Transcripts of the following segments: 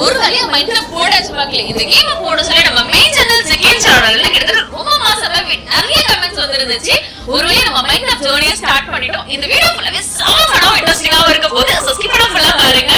ஒரு வழியா மைண்ட்ல போடாச்சு மக்களே. இந்த கேம் போட சொல்லி நம்ம மெயின் சேனல் செகண்ட் சேனல்ல கிட்டத்தட்ட ரொம்ப மாசமாவே நிறைய கமெண்ட்ஸ் வந்துருந்துச்சு. ஒரு வழியா நம்ம மைண்ட் ஆஃப் ஜர்னியை ஸ்டார்ட் பண்ணிட்டோம். இந்த வீடியோ ஃபுல்லாவே செம இன்ட்ரெஸ்டிங்காவும் இருக்க போது. சோ ஸ்கிப் பண்ணாம ஃபுல்லா பாருங்க.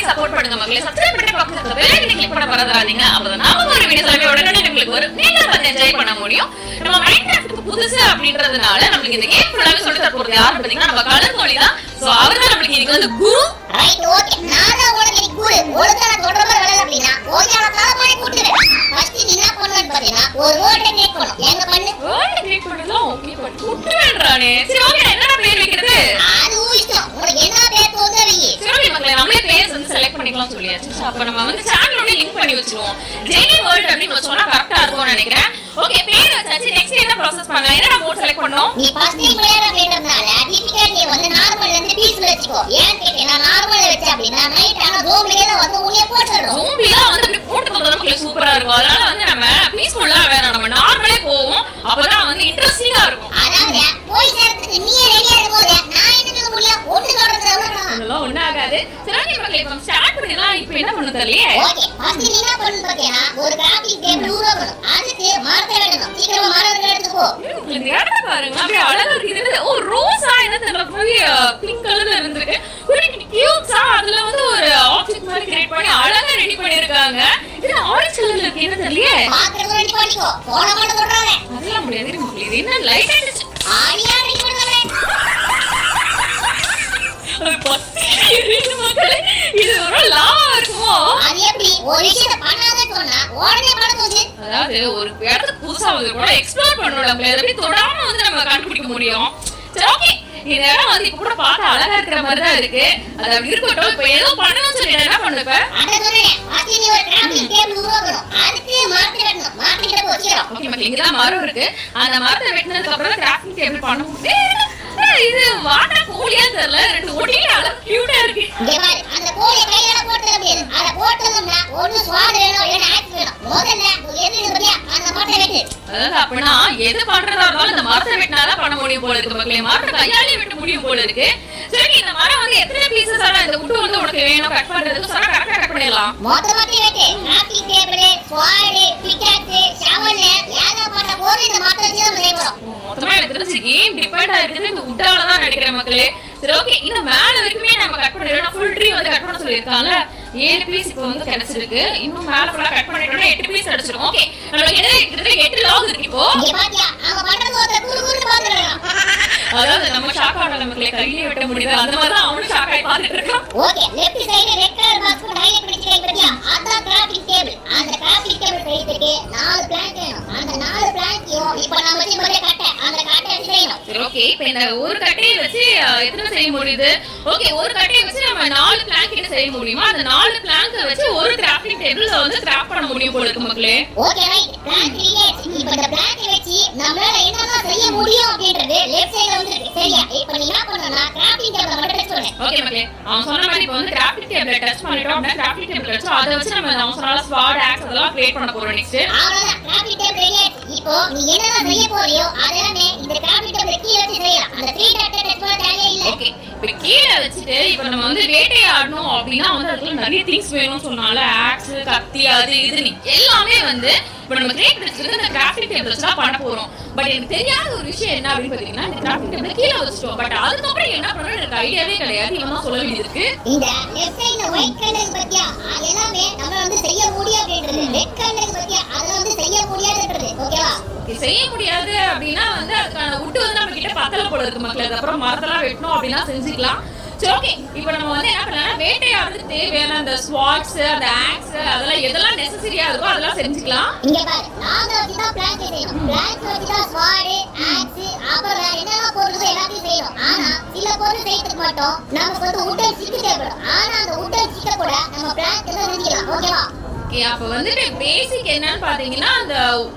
சப்போர்ட் பண்ணுங்க மக்களே. சப்ஸ்கிரைப் பண்ணி பக்கத்துல பெல் ஐகானை கிளிக் பண்ண மறந்துடாதீங்க. அப்பதான் நாம ஒரு வீடியோ சொல்லி உடனே உங்களுக்கு ஒரு நீங்க பார்த்து என்ஜாய் பண்ண முடியும். நம்ம மைண்ட் கிராஃப்ட்க்கு புதுசு அப்படின்றதுனால நமக்கு இந்த கேம் ஃபுல்லாவே சொல்லி தர போறது யாரு பாத்தீங்கன்னா நம்ம கலர் தோழி தான். சோ அவர்தான் நமக்கு இன்னைக்கு வந்து குரு. Right okay. நான் தான் உங்களுக்கு குரு. ஒழுங்கா சொல்ற மாதிரி வரல அப்படினா ஓகே நான் தர மாதிரி கூட்டுறேன். ஃபர்ஸ்ட் நீ என்ன பண்ணணும் பாத்தீங்கன்னா ஒரு வேர்ட் கிரியேட் பண்ணனும். எங்க பண்ணு? வேர்ட் கிரியேட் பண்ணலாம். ஓகே பட் கூட்டுவேன்றானே. சரி ஓகே என்னடா பேர் வைக்கிறது? அது இஷ்டம். உங்களுக்கு என்ன பேர் தோணுது? சரி மக்களே நம்மளே பேர் வந்து செலக்ட் பண்ணிக்கலாம் சொல்லியாச்சு. சோ அப்ப நம்ம வந்து சேனலோட லிங்க் பண்ணி வச்சிருவோம். ஜெனி வேர்ல்ட் அப்படினு சொன்னா கரெக்ட்டா இருக்கும்னு நினைக்கிறேன். ஓகே பேர் வச்சாச்சு. நெக்ஸ்ட் என்ன process பண்ணலாம்? என்னடா மோட் செலக்ட் பண்ணனும்? நீ ஃபர்ஸ்ட் பிளேயர் அப்படின்றதுனால டிஃபிகல்ட்டி வந்து நார்மல்ல இருந்து பீஸ்ல வெச்சுக்கோ. ஏன் கேட்டேன்னா நார்மல்ல வெச்ச அப்படினா நைட் ஆனா ஜோம்பில வந்து உன்னைய போட்டுறோம். ஜோம்பில வந்து அப்படி போட்டு போறது நமக்கு சூப்பரா இருக்கும். அதனால வந்து நம்ம பீஸ்ஃபுல்லா வேணாம். நம்ம நார்மலே போவோம். அப்பதான் வந்து இன்ட்ரஸ்டிங்கா இருக்கும். அதாவது போய் சேர்த்துக்கு நீ ரெடியா இருக்கும்போது நான் என்ன சொல்ல முடியும்? ஒண்ணு சொல்றது அவ்வளவுதான். அதெல்லாம் ஒண்ணு ஆகாது. சரி மக்களே இப்ப ஸ்டார்ட் பண்ணிடலாம். இப்போ என்ன பண்ணனும் தெரியலையே. ஓகே ஃபர்ஸ்ட் நீ என்ன பண்ணனும் பாத்தீங்கன்னா ஒரு கிராஃபிக் டேபிள் உருவாக்கணும். அதுக்கு மரத்தை எடுக்கணும். சீக்கிரமா மரத்தை எடுத்துக்கோ. இந்த இடத்த பாருங்க. அப்படியே அழகா இருக்குது. ஓ ரோஸா என்ன தெரியல போய் பிங்க் கலர்ல இருந்திருக்கு. குட்டி கியூட்ஸா அதுல வந்து ஒரு ஆப்ஜெக்ட் மாதிரி கிரியேட் பண்ணி அழகா ரெடி பண்ணிருக்காங்க. இது ஆரஞ்சு கலர்ல இருக்கு என்ன தெரியலையே. பாக்குறது ரெடி பண்ணிக்கோ. போன மட்டும் சொல்றாங்க. அதெல்லாம் முடியாது. இது என்ன லைட் ஆயிடுச்சு. ஆடியா ரெடி பண்ணுங்க. இது ஒரு லாவா இருக்குமோ? அது எப்படி ஒரு விஷயத்தை பண்ணாத சொன்னா உடனே பண்ண போகுது. அதாவது ஒரு இடத்துக்கு புதுசா வந்து கூட எக்ஸ்ப்ளோர் பண்ணணும். நம்ம எப்படி தொடாம வந்து நம்ம கண்டுபிடிக்க முடியும். சரி ஓகே இந்த இடம் வந்து இப்ப கூட பார்க்க அழகா இருக்கிற மாதிரி தான் இருக்கு. அது அப்படி இருக்கட்டும். இப்ப ஏதோ பண்ணணும்னு சொல்லி என்ன பண்ணுப்ப? அத சொல்றேன். ஃபர்ஸ்ட் நீ ஒரு கிராஃபிக் டேபிள் உருவாக்கணும். அதுக்கு மரத்தை வெட்டணும். மரத்தை கிட்ட போச்சிரோம். ஓகே மக்களே இங்க தான் மரம் இருக்கு. அந்த மரத்தை வெட்டினதுக்கு அப்புறம் கிராஃபிக் டேபிள் பண்ண முடியும். இது வாட்டர் கோழியா தெரியல. ரெண்டு ஓடியே அழகா கியூட்டா இருக்கு. இங்க பாரு அந்த கோழியை கையால போட்டுற முடியாது. அத போட்டதுன்னா ஒண்ணு ஸ்வாட் வேணும் இல்ல ஆக்ஸ் வேணும். முதல்ல எது பாத்தியா அந்த மரத்தை வெட்டு. அதாவது அப்படினா எது பண்றதா இருந்தாலும் இந்த மரத்தை வெட்டினாதான் பண்ண முடியும் போல இருக்கு மக்களே. மரத்தை கையாலே வெட்ட முடியும் போல இருக்கு. சரி இந்த மரம் வந்து எத்தனை பீசஸ் ஆனா இந்த wood வந்து உனக்கு வேணும் கட் பண்றதுக்கு சொன்னா கரெக்ட்டா கட் பண்ணிடலாம். மொத்தமாவே வெட்டு. கிராஃபிக் டேபிள், ஸ்வாட், பிக்காக்ஸ், ஷவல் ஏகப்பட்ட போர் இந்த மரத்தை வச்சு நம்ம செய்ய போறோம். மொத்தமா எனக்கு தெரிஞ்சு கேம் டிபெண்ட் ஆயிருக்கு இந்த வுட்டால தான் நினைக்கிறேன் மக்களே. சரி ஓகே இந்த மேல வரைக்குமே நம்ம கட் பண்ணிடலாம். ஃபுல் ட்ரீ வந்து கட் பண்ண சொல்லிருக்காங்க. 7 பீஸ் இப்போ வந்து கிடைச்சிருக்கு. இன்னும் மேல ஃபுல்லா கட் பண்ணிட்டோம்னா 8 பீஸ் கிடைச்சிரும். ஓகே நமக்கு என்ன கிட்டத்தட்ட 8 லாக் இருக்கு இப்போ. இங்க பாத்தியா அவங்க பண்றது ஒரு குறுகுறுன்னு பாத்துறாங்க. அதாவது நம்ம ஷாக் ஆகல நமக்கு கையிலே வெட்ட முடியல. அந்த மாதிரி தான் அவனும் ஷாக் ஆகி பாத்துட்டு இருக்கான். Okay left side red colour box கூட ஹைலைட் பண்ணிருக்கீங்க பாத்தியா? அதான் கிராஃபிக் டேபிள். அந்த கிராஃபிக் டேபிள் செய்யிருக்கு 4 பிளாங்க் வேணும். அந்த 4 பிளாங்கையும் இப்போ நாம வச்சு முதல்ல கட்ட அந்த கட்டை செய்யணும். சரி ஓகே இப்போ இந்த ஒரு கட்டையை வச்சு எத்தனை செய்ய முடியுது? ஓகே ஒரு கட்டையை வச்சு நம்ம 4 பிளாங்க் கிட்ட செய்ய முடியுமா? அந்த 4 பிளாங்க் வச்சு ஒரு கிராஃபிக் டேபிள் வந்து கிராஃப்ட் பண்ண முடியும் போல இருக்கு மக்களே. Okay right blank create. இப்போ இந்த பிளாங்கை வச்சு நம்மளால என்னெல்லாம் செய்ய முடியும் அப்படின்றது லெஃப்ட் சைடுல வந்து இருக்கு. சரியா? இப்போ நீ என்ன பண்ணனும்னா கிராஃபிக் டேபிளை மட்டும் டச் பண்ணு. ஓகே மக்களே அவன் சொன்ன மாதிரி இப்போ வந்து கிராஃபிக் டேபிளை டச் பண்ணிட்டோம். அப்படியே கிராஃபிக் டேபிள் வச்சு அதை வச்சு நம்ம அவங்க சொன்னால ஸ்வாட் ஆக்ஸ் அதெல்லாம் கிரியேட் பண்ண போறோம் நெக்ஸ்ட். அவ்வளவுதான் கிராஃபிக் டேபிள் கிரியேட். இப்போ நீ என்னெல்லாம் செய்ய போறியோ அதெல்லாம் இந்த கிராஃபிக் டேபிள் கீழ வச்சு செய்யலாம். அந்த 3 டாட் டச் பண்ண தேவையே இல்ல. ஓகே இப்போ கீழ வச்சிட்டு இப்போ நம்ம வந்து வேட்டையாடணும் அப்படினா வந்து அதுக்கு நிறைய திங்ஸ் வேணும்னு சொன்னால ஆக்ஸ் கத்தி அது இது எல்லாமே வந்து இப்போ நம்ம கிரியேட் பண்ணிட்டு இந்த கிராஃபிக் டேபிள்ஸ் தான் பண்ண போறோம். பட் எனக்கு தெரியாத ஒரு விஷயம் என்ன அப்படின்னு பாத்தீங்கன்னா இந்த கிராஃபிக் டேபிள் கீழ வச்சிட்டோம். பட் அதுக்கப்புறம் என்ன பண்ணணும் எனக்கு ஐடியாவே கிடையாது. இவன் தான் சொல்ல வேண்டியிருக்கு. இந்த லெஃப்ட் சைடுல ஒயிட் கலர் பத்தியா அது எல்லாமே நம்ம வந்து செய்ய முடியும் அப்படின்றது. ரெட் கலர் பத்தியா அது வந்து செய்ய முடியாதுன்றது. ஓகேவா? செய்ய முடியாது அப்படின்னா வந்து அதுக்கான wood வந்து நம்ம கிட்ட பத்தல போல இருக்கு மக்களே. அதுக்கப்புறம் மரத்தெல்லாம் வெட்டணும் அப்படின்னா செஞ்சுக்கலாம். சரி ஓகே இப்போ நம்ம வந்து என்ன பண்ணலாம் வேட்டையாடுறதுக்கு தேவையான அந்த ஸ்வாட்ஸ் அந்த ஆக்ஸ் அதெல்லாம் எதெல்லாம் நெசசரியா இருக்கோ அதெல்லாம் செஞ்சுக்கலாம். இங்க பாரு நாங்க வச்சு தான் பிளாங்க் செய்யணும். பிளாங்க் வச்சு தான் ஸ்வாட் ஆக்ஸ் அப்புறம் வேற என்னெல்லாம் பொருள் எல்லாத்தையும் செய்யணும். ஆனா சில பொருள் செய்யறதுக்கு மட்டும் நமக்கு வந்து உட்டன் சிக்கு தேவைப்படும். ஆனா அந்த உட்டன் சிக்க கூட நம்ம பிளாங்க் எல்லாம் செஞ்சுக்கலாம். ஓகேவா? ஓகே அப்ப வந்து பேசிக் என்னன்னு பாத்தீங்கன்னா அந்த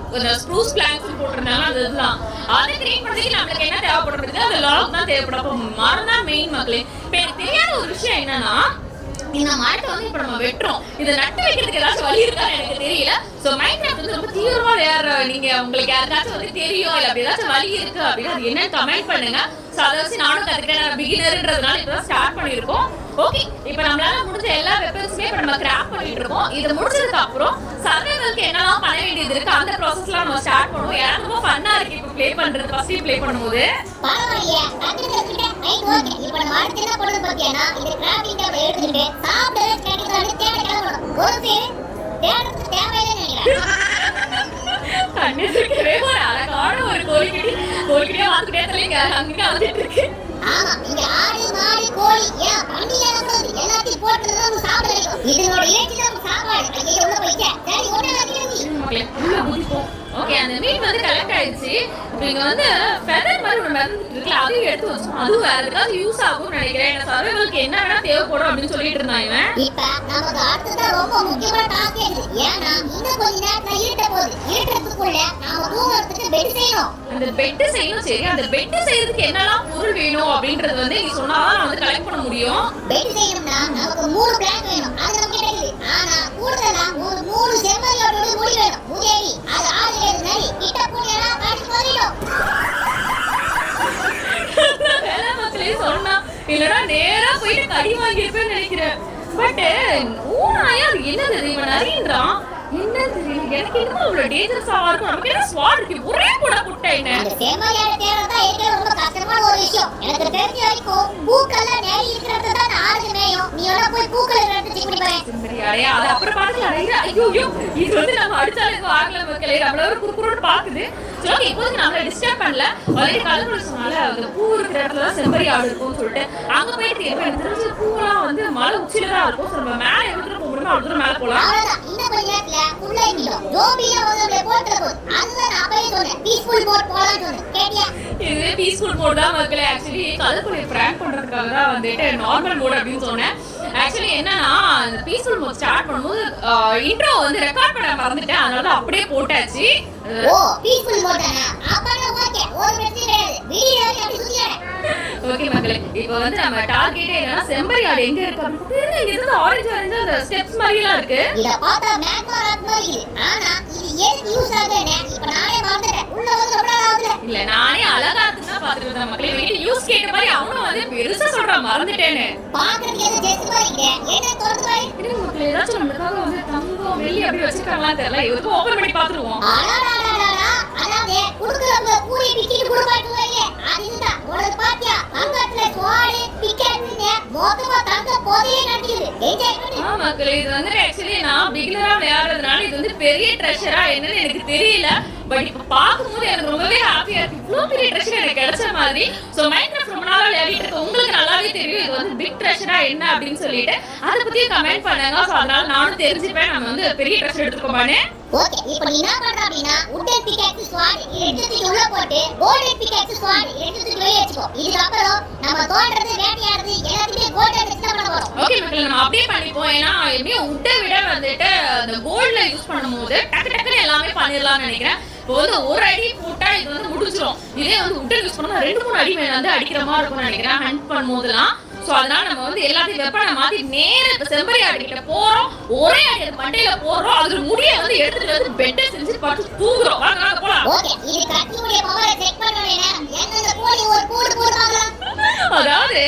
ஸ்ப்ரூஸ் பிளாங்க்ஸ் போட்டுருந்தாங்க அதுதான் அதை கிரியேட் பண்ணதுக்கு நமக்கு என்ன தேவைப்படுறது அந்த லாக் தான் தேவைப்படும். அப்ப மரம் தான் மெயின் மக்களே. இப்போ எனக்கு தெரியாத ஒரு விஷயம் என்னன்னா இந்த மரத்தை வந்து இப்ப நம்ம வெட்டுறோம், இதை நட்டு வைக்கிறதுக்கு ஏதாச்சும் வழி இருக்கான்னு எனக்கு தெரியல. சோ மைண்ட் கிராஃப்ட் வந்து ரொம்ப தீவிரமா நீங்க உங்களுக்கு யாருக்காச்சும் வந்து தெரியும் இல்ல அப்படி ஏதாச்சும் வழி இருக்கு அப்படின்னா அது என்னன்னு கமெண்ட் பண்ணுங்க. சோ அதை வச்சு நானும் கத்துக்கிறேன். நான் பிகினர்ன்றதுனால இப்பதான் ஸ்டார்ட் பண்ணிருக்கோம். ஓகே, இப்ப நம்மளால முடிஞ்ச எல்லா வெப்பன்ஸுமே இப்ப நம்ம கிராஃப்ட் பண்ணிட்டு இருக்கோம். இது முடிச்சதுக்கு அப்புறம் சர்வைவலுக்கு என்னெல்லாம் பண்ண வேண்டியது இருக்கு அந்த ப்ராசஸ்லாம் நம்ம ஸ்டார்ட் பண்ணுவோம். எனக்கு ரொம்ப ஃபன்னா இருக்கு இப்ப ப்ளே பண்றது. ஃபர்ஸ்ட் ப்ளே பண்ணும்போது பரவாயில்லையே, கத்துக்கிட்டேன். Right, okay. இப்போ நம்ம அடுத்து என்ன பண்ணணும் பாத்தீங்கன்னா, இந்த கிராஃப்டிங் டேபிள் எடுத்துக்கிட்டு சாப்பிடுறது கிடைக்கிறது தேட கிளம்பணும். ஒரு பேர் தேடுறதுக்கு தேவையில்லைன்னு நினைக்கிறேன். கண்ணுக்கவே ஒரு அழகான ஒரு கோழிக்கிட்டே பார்த்துட்டே தெரியல அங்க வந்துட்டு இருக்கு. ஆமா, இங்க ஆடு மாடு கோழி ஏன் பண்டிகை எல்லாத்தையும் போட்டுறது நம்ம சாப்பிட வைக்கும். இதனோட இறைச்சி நம்ம சாப்பாடு. ஐயோ உள்ள போயிட்டேன். சரி ஒண்ணு வாங்கிடுங்க. ஓகே, அந்த மீன் வந்து கலெக்ட் ஆயிடுச்சு. இப்போ இங்க வந்து ஃபெதர் மாதிரி ஒரு மெத்தட் இருக்குல்ல, அதையும் எடுத்து வச்சோம். அது வேற ஏதாவது யூஸ் ஆகும்னு நினைக்கிறேன். எனக்கு சர்வைவலுக்கு என்ன வேணா தேவைப்படும் அப்படின்னு சொல்லிட்டு இருந்தான் இவன். இப்ப நமக்கு அடுத்ததான் ரொம்ப முக்கியமான டாஸ்க் இருக்கு. ஏன்னா இன்னும் கொஞ்ச நேரத்துல இருட்ட போகுது. இருட்டத்துக்குள்ள நாம தூங்குறதுக்கு பெட் செய்யணும். அந்த பெட் செய்யணும். சரி, அந்த பெட் செய்யறதுக்கு என்னெல்லாம் பொருள் வேணும் அப்படின்றது வந்து நீ சொன்னாதான் நான் வந்து கலெக்ட் பண்ண முடியும். பெட் செய்யணும்னா நமக்கு 3 பிளாங்க் வேணும். அது நமக்கு கிடைக்குது. ஆனா கூடுதலா ஒரு 3 செம்மறியோட முடி வேணும். முதேவி அது ஆளுகிறது நரி கிட்ட புடியறா பாடி போறிடும். வேலை மக்களே சொன்னா இல்லனா நேரா போயிட்டு கடி வாங்கிருப்பேன்னு நினைக்கிறேன். பட் ஊனாயா அது என்னது இவன் நரின்றான். என்ன தெரியல, எனக்கு இன்னும் அவ்வளவு டேஞ்சரஸா இருக்கும். நமக்கு என்ன ஸ்வாட் இருக்கு, ஒரே கூட புட்டை என்ன அந்த செம்மறியோட தேடதான் இருக்கிற ரொம்ப கஷ்டமான ஒரு விஷயம். எனக்கு தெரிஞ்ச வரைக்கும் பூக்கள்ல நரி இருக்கிறது தான் ஆளுக்கு மேயும். நீ எல்லாம் போய் பூக்கள் இருக்கிறது செக் பண்ணி பாரு. செம்மறியாடே அது அப்புறம் பாத்துக்கலாம். ஐயோ இது வந்து நம்ம அடிச்சாலே வாங்கல மக்களே, நம்மள ஒரு குறுக்குறுன்னு பாக்குது. சரி, ஓகே, இப்போதைக்கு நம்மள டிஸ்டர்ப் பண்ணல. ஆல்ரெடி கலர் சொன்னால அந்த பூ இருக்கிற இடத்துல தான் செம்மறி ஆடு இருக்கும்னு சொல்லிட்டு அங்க போயிட்டு எனக்கு தெரிஞ்ச பூவெல்லாம் வந்து மலை உச்சியில தான் இருக்கும். நம்ம மேல எடுத்துட்டு போக முடியுமோ அவ்வளவு மேல போலாம். அவ்வளவுதான். இன்னும் கொஞ்ச நேரத்துல உள்ள எங்கிடும் ஜோம்பியா வந்து போட்டு போகுது. அதுதான் நான் அப்பவே சொன்னேன் பீஸ்ஃபுல் மோட் போலாம்னு சொன்னேன். கேட்டியா? இது பீஸ்ஃபுல் மோட் தான் மக்களே. ஆக்சுவலி கலர்ஃபுல் பிராங்க் பண்றதுக்காக தான் வந்துட்டு நார்மல் மோட் அப்படின்னு சொன்னேன். ஆக்சுவலி என்னன்னா இந்த பீஸ்ஃபுல் மோட் ஸ்டார்ட் பண்ணும்போது இன்ட்ரோ வந்து ரெக்கார்ட் பண்ண மறந்துட்டேன். அதனால அப்படியே போட்டாச்சு. ஓ பீஸ்ஃபுல் மோட் தானா? அப்பனா ஓகே, ஒரு பிரச்சனை கிடையாது. வீடியோ அப்படி சுத்தியாரே. ஓகே மக்களே, இப்போ வந்து நம்ம டார்கெட் என்னன்னா செம்மறி ஆடு எங்க இருக்கு அப்படின்னு. இங்க இருந்து ஆரஞ்சு அந்த ஸ்டெப்ஸ் மாதிரிலாம் இருக்கு. இத பார்த்தா மேக்மா ராக் மாதிரி இருக்கு. ஆனா இது எதுக்கு யூஸ் ஆகுதுன்னு இப்ப நானே மறந்துட்டேன். உள்ள வந்து ரொம்ப நாள் ஆகுது. இல்ல நானே அழகா இருக்குன்னு பாத்துட்டு இருந்தேன் மக்களே. வீட்டு யூஸ் கேட்ட மாதிரி அவனும் வந்து பெருசா சொல்றான் மறந்துட்டேன்னு. பாக்குறதுக்கு எது ஜெஸ்ட் மாதிரி என்ன தோணுது பாரு. இது மக்களே ஏதாச்சும் நமக்காக வந்து தங்கம் வெள்ளி அப்படி வச்சிருக்காங்களா தெரியல. இதுக்கு ஓபன் பண்ணி பாத்துருவோம். அதாவது குடுக்குறவங்க கூலி பிக்கிட்டு குடுப்பாட்டு வரீங்க. அதுதான் உனக்கு பாத்தியா அங்கத்துல ஸ்வாட் பிக்கெட்னு மொத்தமா தங்க போதையே நடக்குது. என்ஜாய் பண்ணு. மக்களே இது வந்து ஆக்சுவலி நான் பிகினரா விளையாடுறதுனால இது வந்து பெரிய ட்ரெஷரா என்னன்னு எனக்கு தெரியல. பட் இப்ப பாக்கும்போது எனக்கு ரொம்பவே ஹாப்பியா இருக்கு. இவ்வளவு பெரிய ட்ரெஷர் எனக்கு கிடைச்ச மாதிரி. சோ மைண்ட் கிராஃப்ட் ரொம்ப நாளா விளையாடிட்டு இருக்க உங்களுக்கு நல்லாவே தெரியும் இது வந்து பிக் ட்ரெஷரா என்ன அப்படின்னு சொல்லிட்டு அதை பத்தி கமெண்ட் பண்ணுங்க. சோ அதனால நானும் தெரிஞ்சுப்பேன் நம்ம வந்து பெரிய ட்ரெஷர் எடுத்துக்கோமானே. ஓகே, இப்போ நீ என்ன பண்ற அப்படினா உட்டன் பிக்கெட் ஸ்வாட் எடுத்துட்டு உள்ள போட்டு கோல்டன் பிக்கெட் ஸ்வாட் எடுத்துட்டு வெளிய வச்சுக்கோ. இதுக்கு அப்புறம் நம்ம தோன்றது வேட்டையாடுறது எல்லாத்தையும் கோல்டன் எடுத்து பண்ண போறோம். ஓகே மக்களே, நம்ம அப்படியே பண்ணிப்போம். ஏன்னா எப்படியும் உட்டை விட வந்துட்டு அந்த கோல்ட்ல யூஸ் பண்ணும்போது டக்கு டக்குன்னு எல்லாமே பண்ணிடலாம்னு நினைக்கிறேன். இப்போ வந்து ஒரு அடி போட்டா இது வந்து முடிச்சிடும். இதே வந்து உட்டை யூஸ் பண்ணா 2-3 அடி மேல வந்து அடிக்கிற மாதிரி இருக்கும்னு நினைக்கிறேன் ஹண்ட் பண்ணும்போதெல்லாம். சோ அதனால நம்ம வந்து எல்லாத்தையும் வெப்பனை மாத்தி நேரா இப்ப செம்மறி ஆடு கிட்ட போறோம். ஒரே அடி அது மண்டையில போறோம். அது முடிய வந்து எடுத்துட்டு வந்து பெட்டை செஞ்சு படுத்து தூங்குறோம். வாங்க போலாம். ஓகே, இது கத்தியுடைய பவரை செக் பண்ண வேணும். எங்க கோழி ஒரு கூடு போடுறாங்க. அதாவது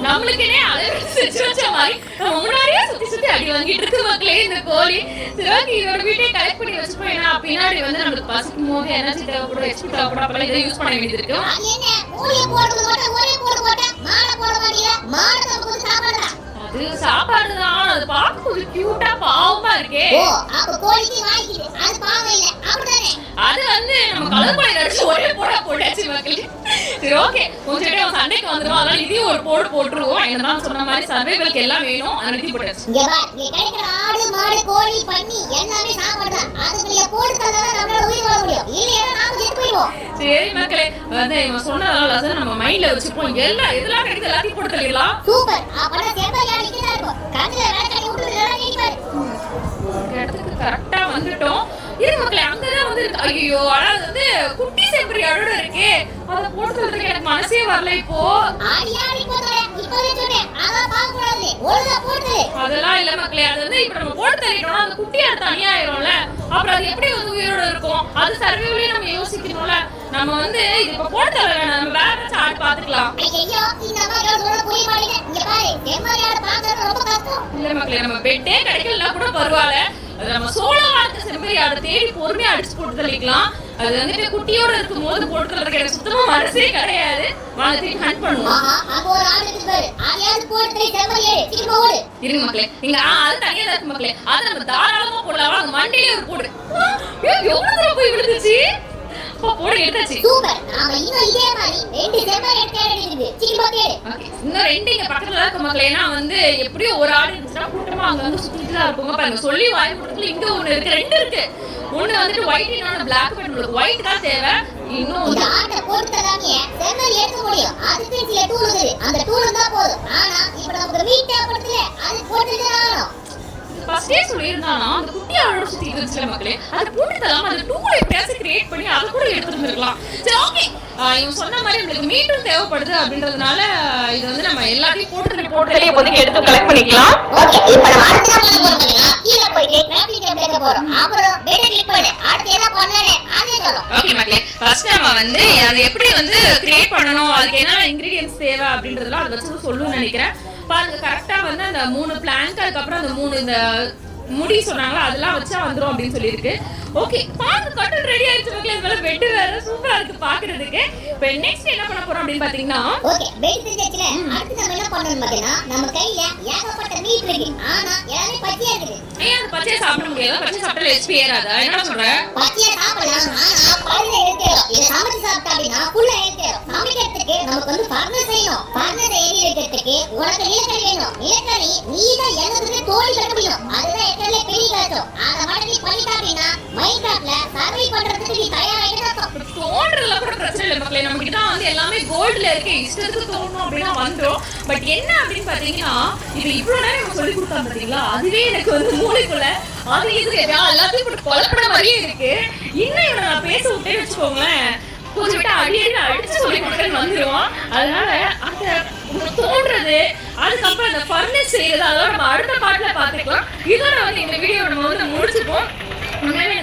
நம்மளுக்கே அலர்ட் செஞ்சு வச்ச மாதிரி முன்னாடியே சுத்தி அடி வாங்கிட்டு இருக்கு மக்களே இந்த கோழி. சரி, இதோட வீட்டை கலெக்ட் பண்ணி வச்சுப்போம். ஏன்னா பின்னாடி வந்து நம்மளுக்கு பசிக்கும் போது எனர்ஜி தேவைப்படும், எக்ஸ்பி தேவைப்படும், அப்பெல்லாம் இதை யூஸ் பண்ண வேண்டியது இருக்கு. அது என்ன கோழியை போடுறது மட்டும் ஒரே போட மாட்டேன், மாடை போட மாட்டீங்க. மாடு நமக்கு சாப்பாடுடா. அது சாப்பாடுதான். அது பார்க்க கொஞ்சம் கியூட்டா பாவமா இருக்கே. ஓ அப்ப கோழிக்கு வாங்கிக்குது. அது பாவம் இல்ல, அப்படிதானே? அது வந்து நம்ம கலர் பண்ணி அடிச்சு ஒரே போட்டாச்சு மக்களே. சரி, ஓகே, கொஞ்சம் சண்டைக்கு வந்துடும். அதனால இதையும் ஒரு போட்டுருவோம். என்னதான் சொன்ன மாதிரி சர்வைவலுக்கு எல்லாம் வேணும். அதை போட்டாச்சு. இங்க பாரு, இங்க கிடைக்கிற ஆடு மாடு கோழி பன்னி எல்லாமே சாப்பாடுதான். அதுக்குள்ள போட்டு தந்தாதான் நம்மளால உயிர் வாழ முடியும். இல்லையா நாம செத்து போயிடுவோம். சரி மக்களே, வந்து இவன் சொன்னதால நம்ம மைண்ட்ல வச்சுப்போம். இதெல்லாம் கிடைக்குது எல்லாத்தையும் போட்டு தள்ளிடலாம். சூப்பர். அப்பனா செம்மறியாடு இங்க தான் இருக்கும். கண்ணுல வேலை கட்டி விட்டு வேலை கேட்பாரு. இடத்துக்கு கரெக்டா வந்துட்டோம். இரு மக்களே, அங்கதான் வந்து ஐயோ அதாவது வந்து குட்டி செம்மறியாடோட இருக்கே. அதை போட்டு சொல்றதுக்கு எனக்கு மனசே வரல. இப்போ ஆடி போறேன். இப்பவே சொன்னேன், அத பார்க்க கூடாது. ஒழுங்கா போட்டு. அதெல்லாம் இல்ல மக்களே, அது வந்து இப்ப நம்ம போட்டு தள்ளிட்டோம்னா அந்த குட்டியா தனியாயிரும்ல, அப்புறம் அது எப்படி வந்து உயிரோட இருக்கும்? அது சர்வைவலே நம்ம யோசிக்கணும்ல. நம்ம வந்து இது இப்ப போட்டு தள்ள வேணாம், நம்ம வேற ஏதாச்சும் ஆடு பாத்துக்கலாம். ஐயோ இந்த மாதிரி சொல்ல புரிய மாட்டேங்குது. இங்க பாரு, செம்மறியாடு பாக்குறது ரொம்ப கஷ்டம். இல்ல மக்களே, நம்ம பெட்டே கிடைக்கலனா கூட பரவாயில்ல, அது நம்ம சோளமா இருக்க செம்மறியாடை தேடி பொறுமையா அடிச்சு போட்டு தள்ளிக்கலாம். அது வந்துட்டு குட்டியோட இருக்கும் போது போட்டு தள்ளுறதுக்கு எனக்கு சுத்தமா மனசே கிடையாது. வாங்க திருப்பி ஹண்ட் பண்ணுவோம். அங்க ஒரு ஆடு இருக்கு பாரு, அதையாவது போட்டு செம்மறியாடு திரும்ப ஓடு. இருங்க மக்களே, இங்க அது தனியா தான் இருக்கு மக்களே, அது நம்ம தாராளமா போடலாம். வாங்க மண்டையில ஒரு போடு. எவ்வளவு தூரம் போய் விழுந்துச்சு, போடு எடுத்தாச்சு. சூப்பர். நாம இன்னும் இதே மாதிரி ரெண்டு செம்மறியாடு தேடி இருக்குது, திரும்ப தேடு. ஓகே, இன்னும் ரெண்டு இங்க பக்கத்துல தான் இருக்கு மக்களே. ஏன்னா வந்து எப்படியும் ஒரு ஆடு இருந்துச்சுன்னா கூட்டமா அங்க வந்து சுத்திட்டு தான் இருப்பாங்க. பாருங்க, சொல்லி வாய் கொடுத்துல இங்க ஒண்ணு இருக்கு, ரெண்டு இருக்கு. ஒண்ணு வந்துட்டு ஒயிட், இன்னொன்னு பிளாக் பண்ணி உங்களுக்கு ஒயிட் தான் தேவை. இன்னும் இந்த ஆட்டை போட்டு தராமயே செம்மறி எடுக்க முடியும். அதுக்கு சில டூல் இருக்குது, அந்த டூல் தான் போதும். ஆனா இப்ப நமக்கு மீட் தேவைப்படுதுல, அது போட்டு தரணும். ஃபர்ஸ்டே சொல்லியிருந்தானா அந்த குட்டி ஆளோட சுத்தி இருந்துச்சுல மக்களே, அது போட்டு தராம அந்த டூலை எப்படியாச்சும் கிரியேட் பண்ணி அதை கூட எடுத்துருந்துருக்கலாம். சரி ஓகே, இவன் சொன்ன மாதிரி நம்மளுக்கு மீட்டும் தேவைப்படுது அப்படின்றதுனால இது வந்து நம்ம எல்லாத்தையும் போட்டு இப்போதைக்கு எடுத்து கலெக்ட் பண்ணிக்கலாம். ஓகே, இப்போ நம்ம அடுத்து என்ன பண்ண போறோம்னா கீழ போயிட்டு கிராஃபிக் டேப் எடுக்க போறோம். அப்புறம் டேட்டா கிளிக் பண்ணு, அடுத்து என்ன பண்ணனே அதே சொல்றோம். ஓகே மக்களே, ஃபர்ஸ்ட் நம்ம வந்து அது எப்படி வந்து கிரியேட் பண்ணனும், அதுக்கு என்னென்ன இன்கிரிடியன்ட்ஸ் தேவை அப்படின்றதெல்லாம் அதை வச்சு சொல்லணும்னு நினைக்கிறேன். பாருங்க, கரெக்டா வந்து அந்த 3 பிளாங்க், அதுக்கப்புறம் அந்த 3 இந்த முடி சொன்னாங்களா அதெல்லாம் வச்சா வந்துரும் அப்படின்னு சொல்லியிருக்கு. ஓகே, பாருங்க கட்டல் ரெடி ஆயிடுச்சு மக்களே. இதனால பெட் வேற சூப்பரா இருக்கு பாக்குறதுக்கு. இப்போ நெக்ஸ்ட் என்ன பண்ண போறோம் அப்படின்னு பாத்தீங்கன்னா, ஓகே பெட் செஞ்சாச்சுல, அடுத்து நம்ம என்ன பண்ணனும் பாத்தீங்கன்னா நம்ம கையில ஏகப்பட்ட மீட் இருக்கு. ஆனா எல்லாமே பச்சையா இருக்குது. ஏன் அந்த பச்சையை சாப்பிட முடியாது? பச்சை சாப்பிட்டா ஹெச்பி ஏறாதா? என்ன சொல்ற? பச்சையா சாப்பிடலாம், ஆனா பல்ல ஏறிடும். இத சமைச்சு சாப்பிட்டா அப்படினா புல்ல ஏறிடும். சமைக்கிறதுக்கு நமக்கு வந்து ஃபர்னஸ் செய்யணும். ஃபர்னஸ் ஏறி வைக்கிறதுக்கு உனக்கு நிலக்கரி வேணும். நிலக்கரி நீதான் எல்லாத்துக்குமே தோண்டி கட்ட முடியும். அதுதான் எக்கறலே பெரிய கஷ்டம். அத மட்டும் நீ பண்ணிட்டா அப்படினா மைன்கிராஃப்ட்ல சர்வை பண்றதுக்கு நீ தயாராயிட்டு அர்த்தம். தோன்றதுல கூட பிரச்சனை இல்லை மக்களே, நம்ம கிட்ட வந்து எல்லாமே கோல்ட்ல இருக்கு. இஷ்டத்துக்கு தோணும் அப்படின்னா வந்துடும். பட் என்ன அப்படின்னு பாத்தீங்கன்னா, இது இவ்வளவு நேரம் நம்ம சொல்லி கொடுத்தா பாத்தீங்களா, அதுவே எனக்கு வந்து மூளைக்குள்ள அது இது எல்லாத்தையும் போட்டு குழப்பட மாதிரியே இருக்கு. இன்னும் இவனை நான் பேச விட்டே வச்சுக்கோங்களேன், கொஞ்சம் விட்டு அடியடி அடிச்சு சொல்லி கொடுக்கன்னு வந்துடுவான். அதனால அந்த தோன்றது, அதுக்கப்புறம் அந்த ஃபர்னஸ் செய்யறது, அதோட நம்ம அடுத்த பாட்டுல பாத்துக்கலாம். இதோட வந்து இந்த வீடியோ நம்ம வந்து முடிச்சுப்போம். உண்மையிலே